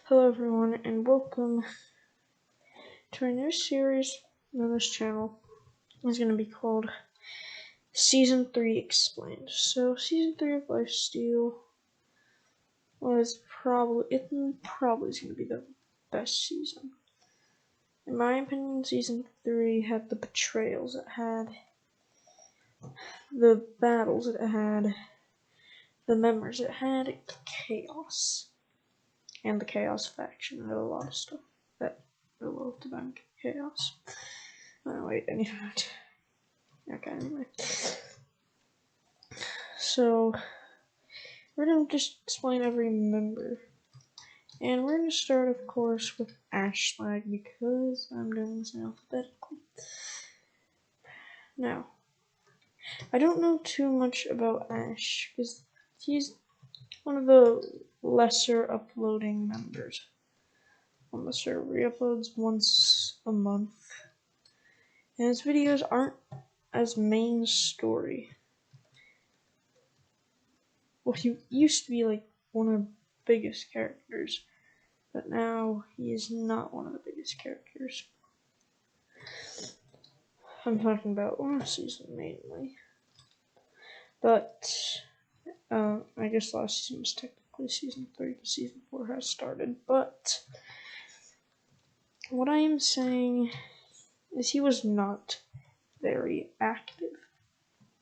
Hello everyone and welcome to a new series on this channel. It's going to be called Season 3 Explained. So Season 3 of Lifesteal was probably is going to be the best season. In my opinion, Season 3 had the betrayals it had, the battles it had, the members it had, chaos, and the chaos faction. It had a lot of stuff that revolved around chaos. Oh wait, I need to... Okay, anyway. So, we're gonna just explain every member. And we're gonna start, of course, with Ahswag because I'm doing this alphabetically. Now, I don't know too much about Ash because he's one of the lesser uploading members on the server. He uploads once a month. And his videos aren't as main story. Well, he used to be like one of the biggest characters, but now he is not one of the biggest characters. I'm talking about last season mainly. But, I guess last season was technically season 3 because season 4 has started. But, what I am saying is he was not very active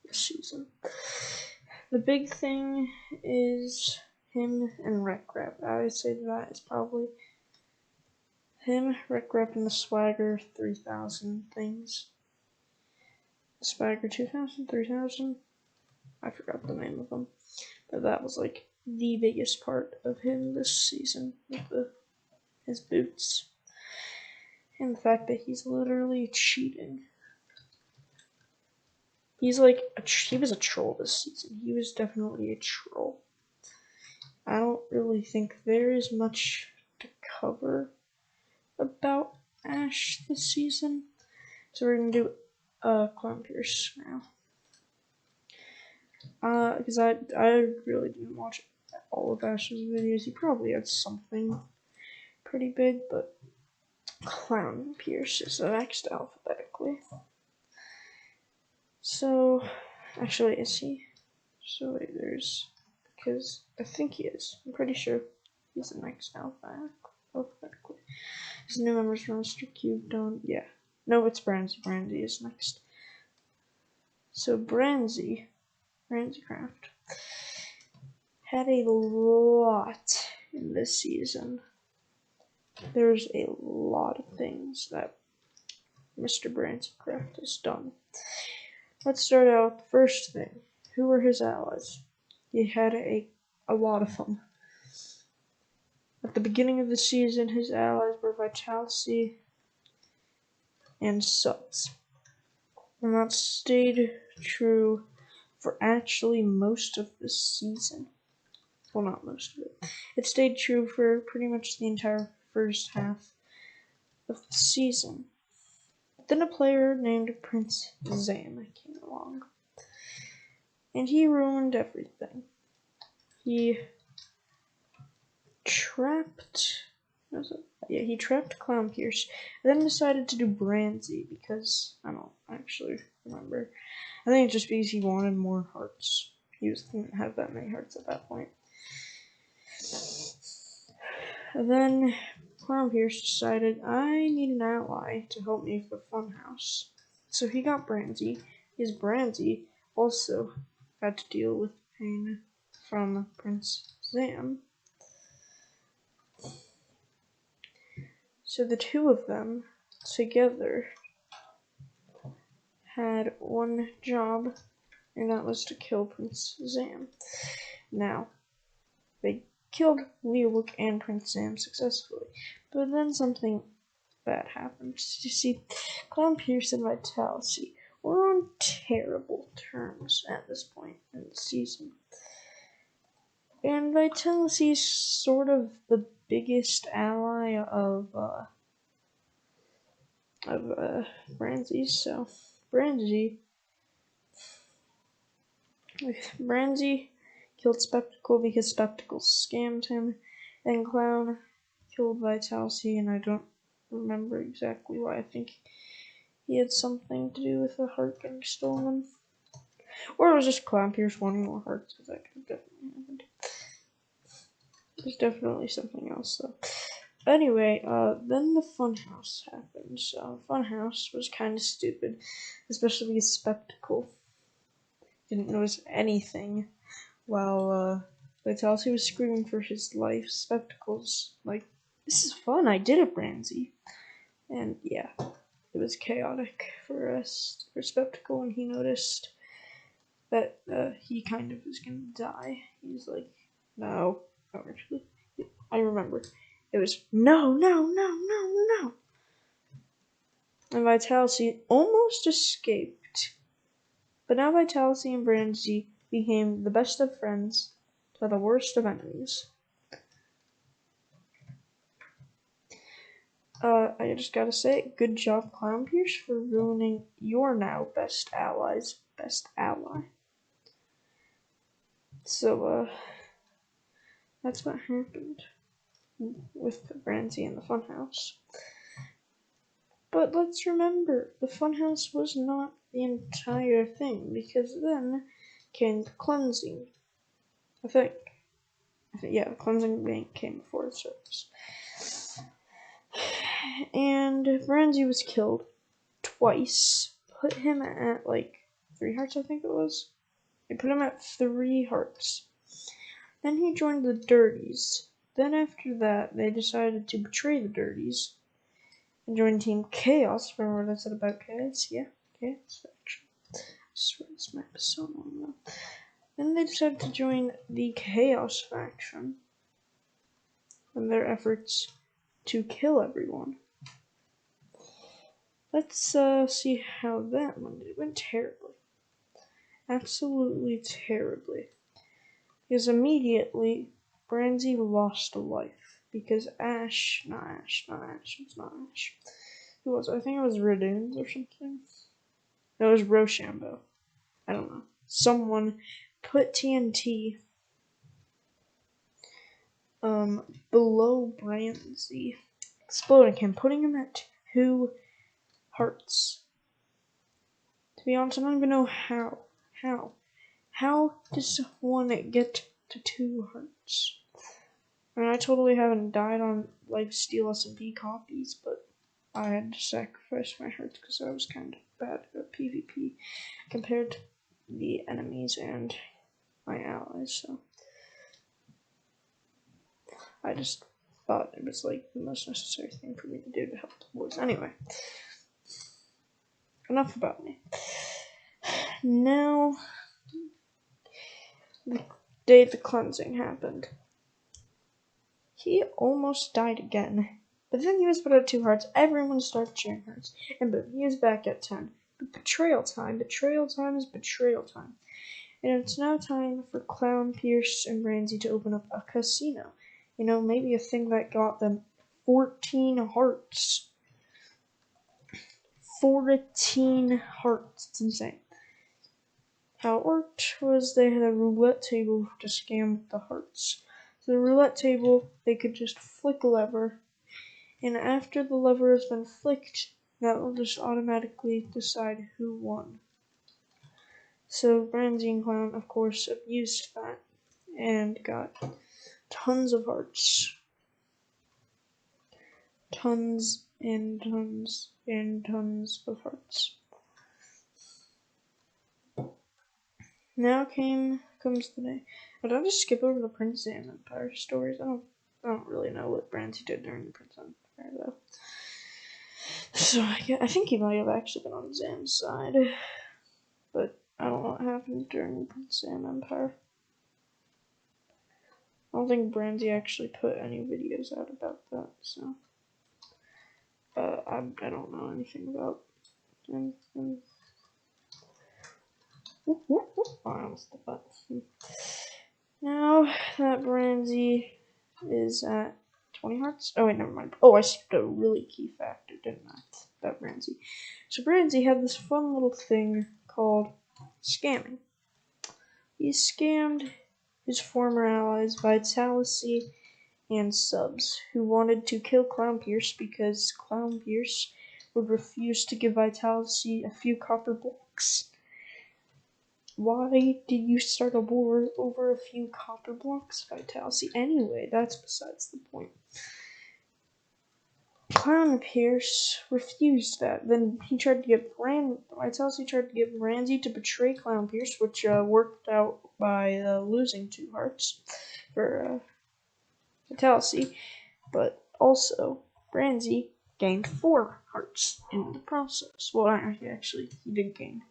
this season. The big thing is him and Wreck-Rap. I would say that is probably him, Wreck-Rap, and the Swagger 3000 things. Swagger 2000, 3000? I forgot the name of them. But that was like the biggest part of him this season with his boots. And the fact that he's literally cheating. He's like, he was a troll this season. He was definitely a troll. I don't really think there is much to cover about Ash this season. So we're gonna do Clown Pierce now. Because I really didn't watch all of Ash's videos. He probably had something pretty big, but Clown Pierce is next alphabetically. So, actually, is he? So wait, because I think he is. I'm pretty sure he's the next alphabetically. His new members from Mr. Cube don't, yeah. No, it's Branzy. Branzy is next. So Branzy Craft had a lot in this season. There's a lot of things that Mr. Branzy Craft has done. Let's start out with the first thing. Who were his allies? He had a lot of them. At the beginning of the season, his allies were Vitality and Subs. And that stayed true for actually most of the season. Well, not most of it. It stayed true for pretty much the entire first half of the season. Then a player named Prince Zam came along. And he ruined everything. He trapped Clown Pierce, and then decided to do Branzy because I don't actually remember. I think it's just because he wanted more hearts. He didn't have that many hearts at that point. And then Clown Pierce decided, I need an ally to help me with the funhouse. So he got Branzy. His Branzy also had to deal with pain from Prince Zam. So the two of them together had one job, and that was to kill Prince Zam. Now, they killed Leerwook and Prince Zam successfully, but then something bad happened. You see, Clown Pierce and Vitality were on terrible terms at this point in the season. And Vitality is sort of the biggest ally of Branzy, so Branzy killed Spectacle because Spectacle scammed him, and Clown killed Vitality, and I don't remember exactly why. I think he had something to do with the heart getting stolen. Or it was just Clown Pierce wanting more hearts, because that could have definitely happened. There's definitely something else, though. Anyway, then the funhouse happened. Funhouse was kind of stupid, especially because Spectacle didn't notice anything while Vitality was screaming for his life. Spectacle's like, "This is fun, I did it, Branzy." And yeah, it was chaotic for Spectacle when he noticed that he kind of was gonna die. He was like, "No, actually, I remember. It was no, no, no, no, no." And Vitality almost escaped. But now Vitality and Branzy became the best of friends, but the worst of enemies. I just gotta say, good job, Clown Pierce, for ruining your now best ally's best ally. So, that's what happened with Branzy and the Funhouse. But let's remember, the Funhouse was not the entire thing, because then came the cleansing. I think yeah, the cleansing bank came before the circus. And Branzy was killed twice. Put him at like 3 hearts, I think it was. They put him at 3 hearts. Then he joined the Dirties. Then after that, they decided to betray the Dirties and join Team Chaos. Remember what I said about Chaos? Yeah, Chaos faction. I swear this map is so long though. Then they decided to join the Chaos faction in their efforts to kill everyone. Let's see how that went. It went terribly. Absolutely terribly. Because immediately, Branzy lost a life. Because Ash, it's not Ash. Who was it? I think it was Radoons or something. No, it was Rochambeau. I don't know. Someone put TNT below Branzy, exploding him, putting him at 2 hearts. To be honest, I don't even know how. How does one get to 2 hearts? I mean, I totally haven't died on lifesteal SMP copies, but I had to sacrifice my hearts because I was kind of bad at PvP compared to the enemies and my allies, so I just thought it was like the most necessary thing for me to do to help the boys. Anyway, enough about me. Now, the day the cleansing happened. He almost died again, but then he was put at 2 hearts. Everyone started cheering hearts, and boom, he was back at 10. But betrayal time is betrayal time. And it's now time for Clown Pierce and Branzy to open up a casino. You know, maybe a thing that got them 14 hearts. 14 hearts. It's insane. How it worked was they had a roulette table to scam the hearts. So the roulette table, they could just flick a lever, and after the lever has been flicked, that will just automatically decide who won. So Branzy and Clown, of course, abused that and got tons of hearts. Tons and tons and tons of hearts. Now comes the day. Did I just skip over the Prince Zam Empire stories? I don't really know what Branzy did during the Prince Empire though. So I think he might have actually been on Zam's side, but I don't know what happened during the Prince Zam Empire. I don't think Branzy actually put any videos out about that, so I don't know anything about him. I almost did that. Now that Branzy is at 20 hearts. Oh wait, never mind. Oh, I skipped a really key factor, didn't I? About Branzy. So Branzy had this fun little thing called scamming. He scammed his former allies Vitality and subs who wanted to kill Clown Pierce because Clown Pierce would refuse to give Vitality a few copper blocks. Why did you start a war over a few copper blocks, Vitality? Anyway, that's besides the point. Clown Pierce refused that. Then he tried to get Vitality tried to get Branzy to betray Clown Pierce, which worked out by losing 2 hearts for Vitality. But also, Branzy gained 4 hearts in the process. Well, actually, he did gain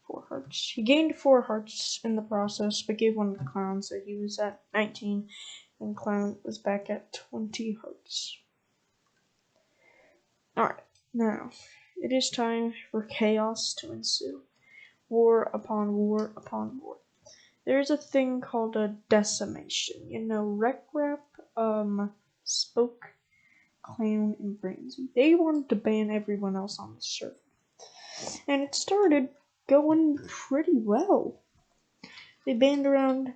4 hearts. He gained 4 hearts in the process, but gave one to Clown, so he was at 19, and Clown was back at 20 hearts. Alright, now, it is time for chaos to ensue. War upon war upon war. There is a thing called a decimation. You know, Wreck-Rap, Spoke, Clown, and Branzy. They wanted to ban everyone else on the server. And it started going pretty well. They banned around...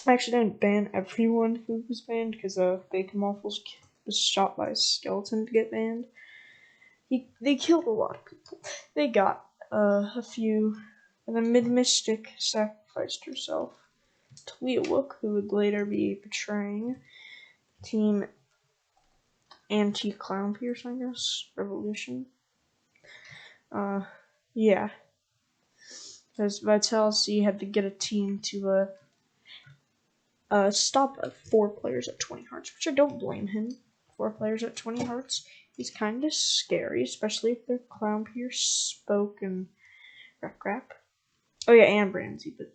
Actually, they didn't ban everyone who was banned, because Bacon Waffles was shot by a skeleton to get banned. They killed a lot of people. They got a few, and then Mid-Mystic sacrificed herself to Leawook, who would later be betraying Team Anti-Clown Pierce, I guess, Revolution. Yeah. Because Vitality had to get a team to stop 4 players at 20 hearts, which I don't blame him. 4 players at 20 hearts. He's kind of scary, especially if they're Clown Pierce, Spoke, and Wreck-Rap. Oh yeah, and Branzy, but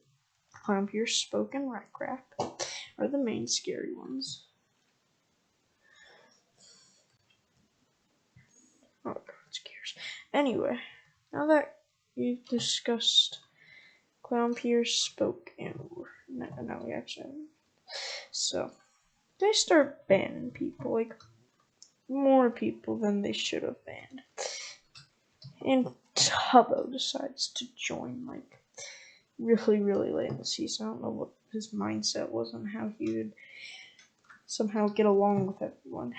Clown Pierce, Spoke, and Wreck-Rap are the main scary ones. Oh god, scares. Anyway, now that we've discussed Clown Pierce, Spoke, and now we actually haven't. So, they start banning people, like more people than they should have banned. And Tubbo decides to join, like, really, really late in the season. I don't know what his mindset was on how he would somehow get along with everyone.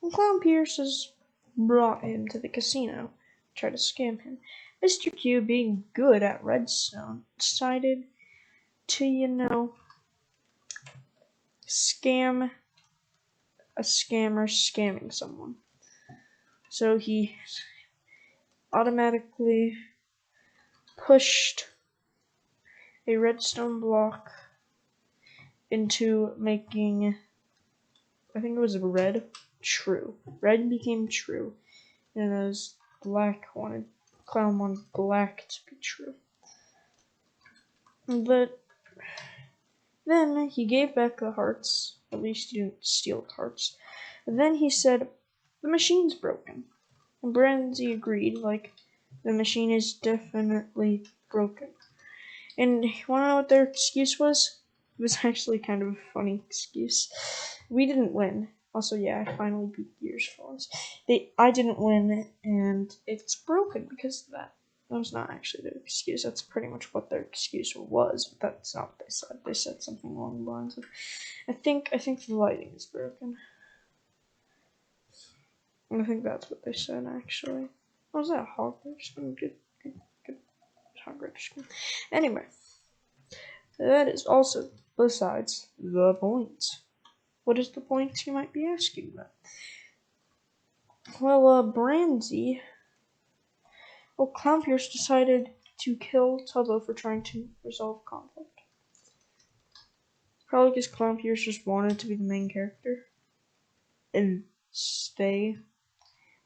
And Clown Pierce has brought him to the casino, tried to scam him. Mr. Q, being good at Redstone, decided to, scam a scammer scamming someone. So he automatically pushed a redstone block into making, I think it was red, true. Red became true, and as Clown wanted black to be true. But then he gave back the hearts. At least he didn't steal the hearts. And then he said, the machine's broken. And Branzy agreed, like, the machine is definitely broken. And you wanna know what their excuse was? It was actually kind of a funny excuse. We didn't win. Also, yeah, I finally beat Gears Falls. I didn't win, and it's broken because of that. That was not actually their excuse. That's pretty much what their excuse was, but that's not what they said. They said something along the lines of, I think the lighting is broken. I think that's what they said, actually. Oh, was that a hog screen? Good hog screen. Anyway, that is also besides the point. What is the point, you might be asking about? Well, Branzy... Well, Clown Pierce decided to kill Tubbo for trying to resolve conflict. Probably because Clown Pierce just wanted to be the main character and stay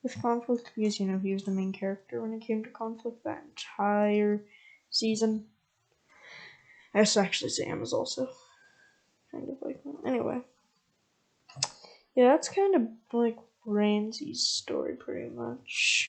with conflict because, he was the main character when it came to conflict that entire season. I guess actually Sam is also kind of like that. Anyway. Yeah, that's kind of like Branzy's story pretty much.